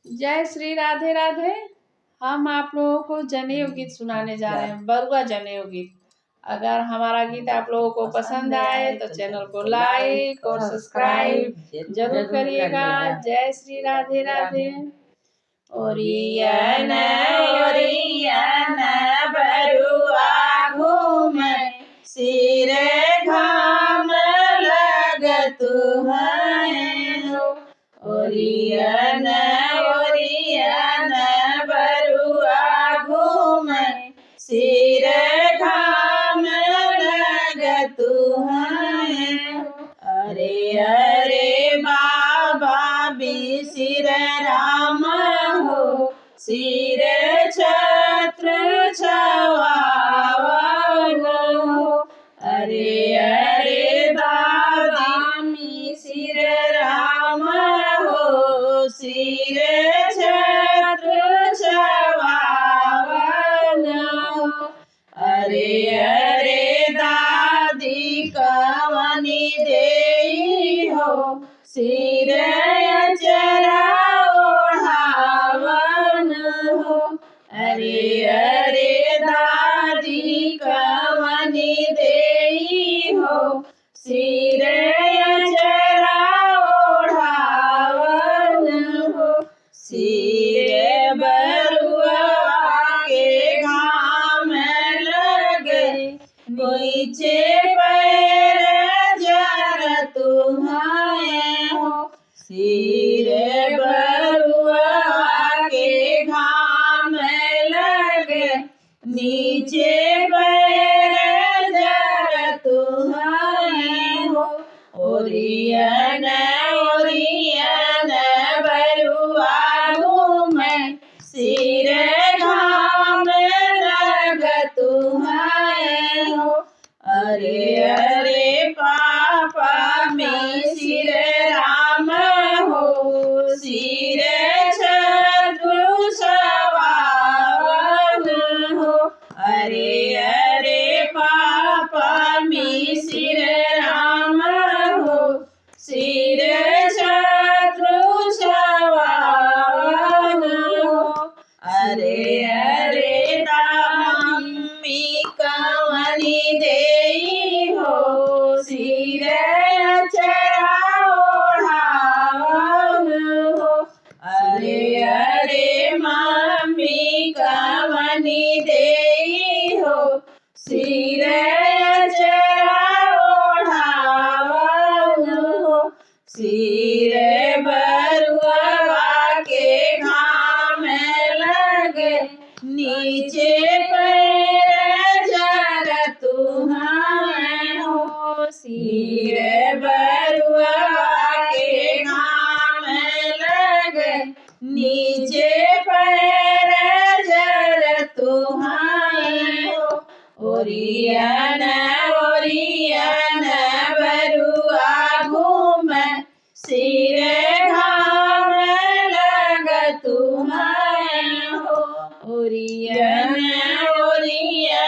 जय श्री राधे राधे। हम आप लोगों को जनेऊ गीत सुनाने जा रहे हैं, बरुआ जनेऊ गीत। अगर हमारा गीत आप लोगों को पसंद आए तो चैनल को लाइक और सब्सक्राइब जरूर करिएगा। जय श्री राधे राधे। ओरियन ओरियन बरुआ घूमे, सिर घाम लगतु हैं। ओरियन ओरियन बरुआ घूमे, सिर घाम लगतु हैं। अरे अरे बाबा बिसिर राम हो, सिर छत्र छवावन हो। अरे अरे दादा मिसिर राम हो, सिर छत्र छवावन हो। अरे अरे दादी कवनी देई हो, सिर अचरा ओढ़ावन हो। अरे अरे दादी कवनी देई हो, सिर अचरा ओढ़ावन हो। सिर बरुआ के घाम लगे, नीचे पैर जर तुम्हारे हो। सिर बरुआ के घाम लगे, नीचे पैर जर तुम्हारे हो। ओरियन ओरियन बरुआ घूमे, सिर घाम लगतु हैं हो। अरे अरे पापा मिसिर राम हो, सिर छत्र छवावन हो। अरे अरे पापा मिसिर राम हो, सिर छत्र छवावन हो। अरे अरे दामी कवनी देई हो, सिर अचरा ओढ़ावन हो। अरे अरे मम्मी कवनी देई हो, सिर अचरा ओढ़ावन हो। सिर बरुआ के घाम लगे, नीचे पैर जर तुम्हारे हो। सिर बरुआ के घाम लगे, नीचे पैर जर तुम्हारे हो। ओरियन ओरियन बरुआ घूमे, सिर घाम लगतु हैं हो। Orion Orion